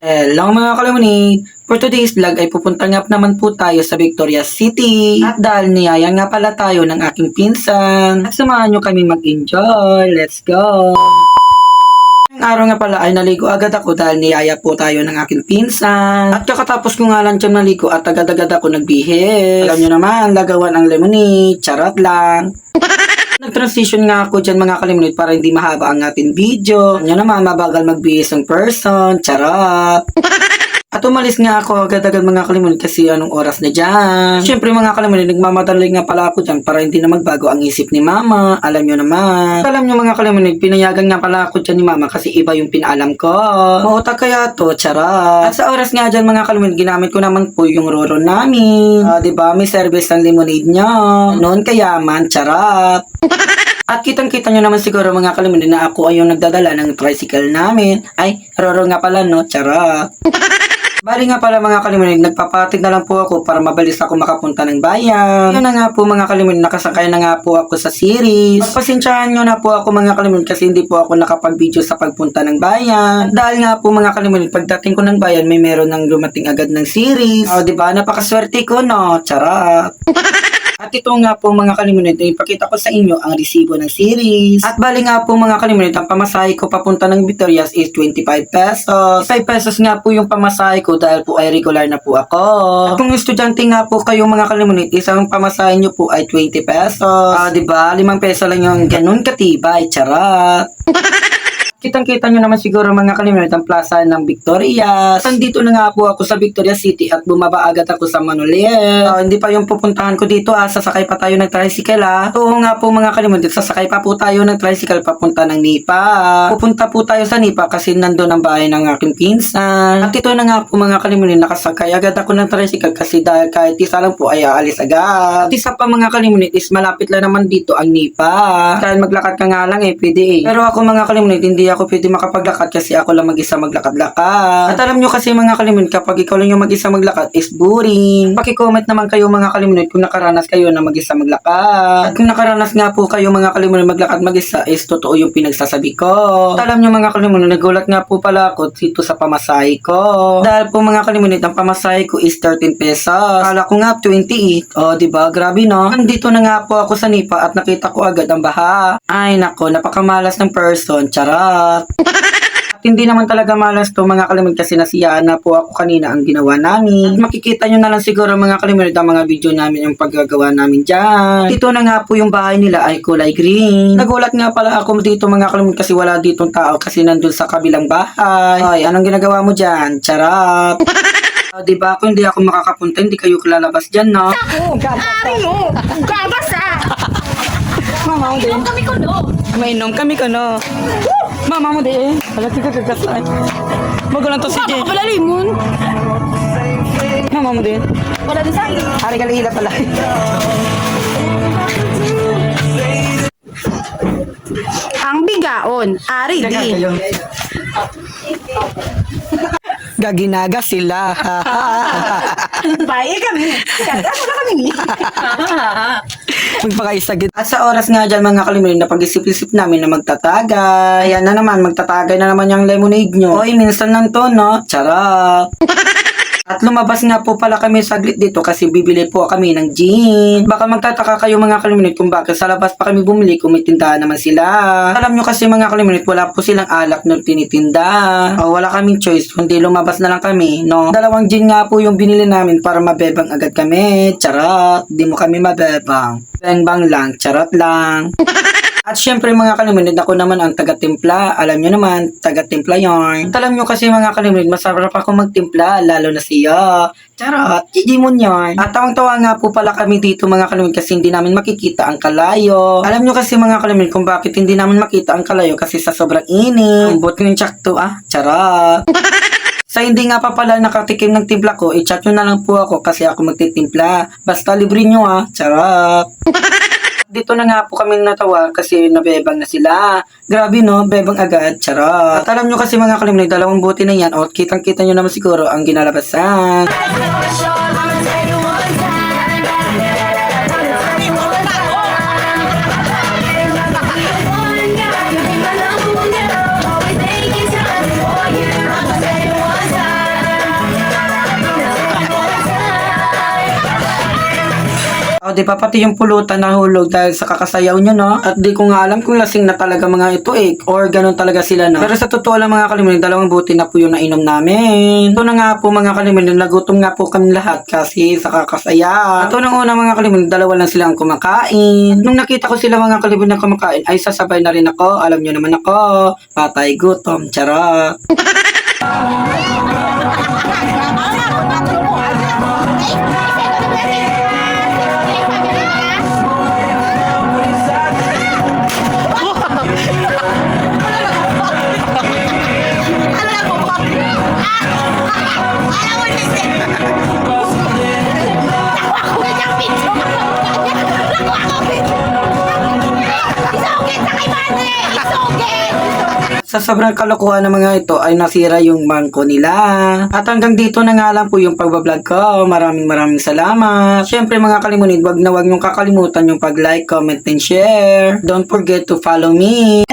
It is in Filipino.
Hello mga kalamunid! For today's vlog ay pupunta nga naman po tayo sa Victoria City. At dahil niyaya nga pala tayo ng aking pinsan. At samahan nyo kami mag-enjoy. Let's go! Ngayong araw nga pala ay naligo agad ako dahil niyaya po tayo ng aking pinsan. At kakatapos ko nga lang dyan naligo at agad-agad ako nagbihis. Alam nyo naman, lagawan ang lemonade. Charot lang. Nag-transition nga ako dyan mga kalimunid para hindi mahaba ang ating video. Ano naman, mabagal magbihis ng person. Charot! At umalis nga ako agad-agad mga kalimunid kasi anong oras na dyan. Siyempre mga kalimunid, nagmamadali nga pala ako dyan para hindi na magbago ang isip ni mama. Alam nyo naman. Alam nyo mga kalimunid, pinayagan nga pala ako dyan ni mama kasi iba yung pinaalam ko. Mautak kaya to, charot. At sa oras nga dyan mga kalimunid, ginamit ko naman po yung roro namin. Diba, may service ng lemonade nyo. Noon kayaman, charot. At kitang-kita nyo naman siguro mga kalimunid na ako ay yung nagdadala ng tricycle namin. Ay, roro nga pala no, charot. Bali nga pala mga kalimunid, nagpapatid na lang po ako para mabilis ako makapunta ng bayan. Yun na nga po mga kalimunid, nakasakay na nga po ako sa series. Pagpasensyahan nyo na po ako mga kalimunid kasi hindi po ako nakapag-video sa pagpunta ng bayan. Dahil nga po mga kalimunid, pagdating ko ng bayan may meron nang dumating agad ng series. Diba, napakaswerte ko no, charot. At ito nga po mga kalimunid, ipakita ko sa inyo ang resibo ng series. At bali nga po mga kalimunid, ang pamasahe ko papunta ng Victorias is 25 pesos. 5 pesos nga po yung pamasahe ko dahil po ay regular na po ako. At kung estudyante nga po kayo mga kalimunid, isang pamasahe nyo po ay 20 pesos. Diba? 5 peso lang yung ganun katibay, charot. Kitang-kita nyo naman siguro mga kalimunid ang plaza ng Victorias. Nandito na nga po ako sa Victoria City at bumaba agad ako sa Manolier. Hindi pa yung pupuntahan ko dito sasakay pa tayo ng tricycle Oo nga po mga kalimunid, sasakay pa po tayo ng tricycle papunta ng Nipa. Pupunta po tayo sa Nipa kasi nandun ang bahay ng aking pinsan. At ito na nga po mga kalimunid, nakasakay agad ako ng tricycle kasi dahil kahit isa lang po ay aalis agad. At isa pa mga kalimunid is malapit lang naman dito ang Nipa. Dahil maglakad ka nga lang pwede Pero ako mga kalimunid, hindi ako pwede makapaglakad kasi ako lang mag-isa maglakad-lakad. At alam nyo kasi mga kalimunid, kapag ikaw lang yung mag-isa maglakad is boring. Paki-comment naman kayo mga kalimunid kung nakaranas kayo na mag-isa maglakad. At kung nakaranas nga po kayo mga kalimunid maglakad mag-isa is totoo yung pinagsasabi ko. At alam nyo mga kalimunid, nagulat nga po pala ako dito sa pamasahe ko. Dahil po mga kalimunid, ang pamasahe ko is 13 pesos. Kala ko nga 28. Diba? Grabe no? Nandito na nga po ako sa Nipa at nakita ko agad ang baha. Ay nako, napakamalas ng person. Charot. At hindi naman talaga malas to mga kalimunid kasi nasiyaan na po ako kanina ang ginawa namin. At makikita nyo na lang siguro mga kalimunid ang mga video namin yung paggagawa namin dyan. Dito na nga po yung bahay nila ay kulay green. Nagulat nga pala ako dito mga kalimunid kasi wala ditong tao kasi nandun sa kabilang bahay. Ay, anong ginagawa mo dyan? Charot. Diba kung hindi ako makakapunta, hindi kayo lalabas dyan, no? Ako! Ari mo! Gabas Mama mo din. Kami ko no! Mainom kami ko, no? Mama mo din. Alam ka gagasay. Magulang to si Jay. Wala limon! Mama mo din. Wala din sa'yo! Hari kalihila pala. Ang bigaon, ari din. Gaginaga sila. Baye kami. Kaya wala kami ni. Magpakaisagit. At sa oras nga dyan mga kalimunid, napag-isip-isip namin na magtatagay. Ayan na naman, magtatagay na naman yung lemonade nyo. Oy, minsan lang to, no? Charot. At lumabas nga po pala kami saglit dito kasi bibili po kami ng gin. Baka magtataka kayo mga kalimunid kung bakit sa labas pa kami bumili kung may tindahan naman sila. Alam nyo kasi mga kalimunid, wala po silang alak na tinitinda. Wala kaming choice kundi lumabas na lang kami, no? 2 gin nga po yung binili namin para mabebang agad kami. Charot, di mo kami mabebang. Bang lang, charot lang. At syempre mga kalimunid, ako naman ang taga-timpla. Alam nyo naman, taga-timpla yarn. At alam nyo kasi mga kalimunid, masarap ako magtimpla, lalo na siya. Charot, Digimon yarn. At tawang-tawa nga po pala kami dito mga kalimunid kasi hindi namin makikita ang kalayo. Alam nyo kasi mga kalimunid kung bakit hindi namin makita ang kalayo kasi sa sobrang init. Ang bot ko yung tsakto charot. Sa hindi nga pa pala nakatikim ng timpla ko, i-chat nyo na lang po ako kasi ako magtitimpla. Basta libre nyo charot. Dito na nga po kami natawa kasi nabebang na sila. Grabe no, bebang agad, charot. At alam nyo kasi mga kalimunid, 2 bote na yan. Kitang-kita nyo naman siguro ang ginalabasan. O di ba pati yung pulutan nahulog dahil sa kakasayaw nyo, no? At di ko nga alam kung lasing na talaga mga ito eh. Or ganun talaga sila, no? Pero sa totoo lang mga kalimunin, dalawang buti na po yung nainom namin. Ito na nga po mga kalimunin, nagutom nga po kami lahat kasi sa kakasaya. At unang-una mga kalimunin, dalawa lang sila ang kumakain. Nung nakita ko sila mga kalimunin na kumakain, ay sasabay na rin ako. Alam nyo naman ako, patay gutom, charot. Sa sobrang kalokohan ng mga ito ay nasira yung bangko nila. At hanggang dito na nga lang po yung pagbablog ko. Maraming salamat. Syempre mga kalimunin, wag na wag niyong kakalimutan yung pag-like, comment, and share. Don't forget to follow me.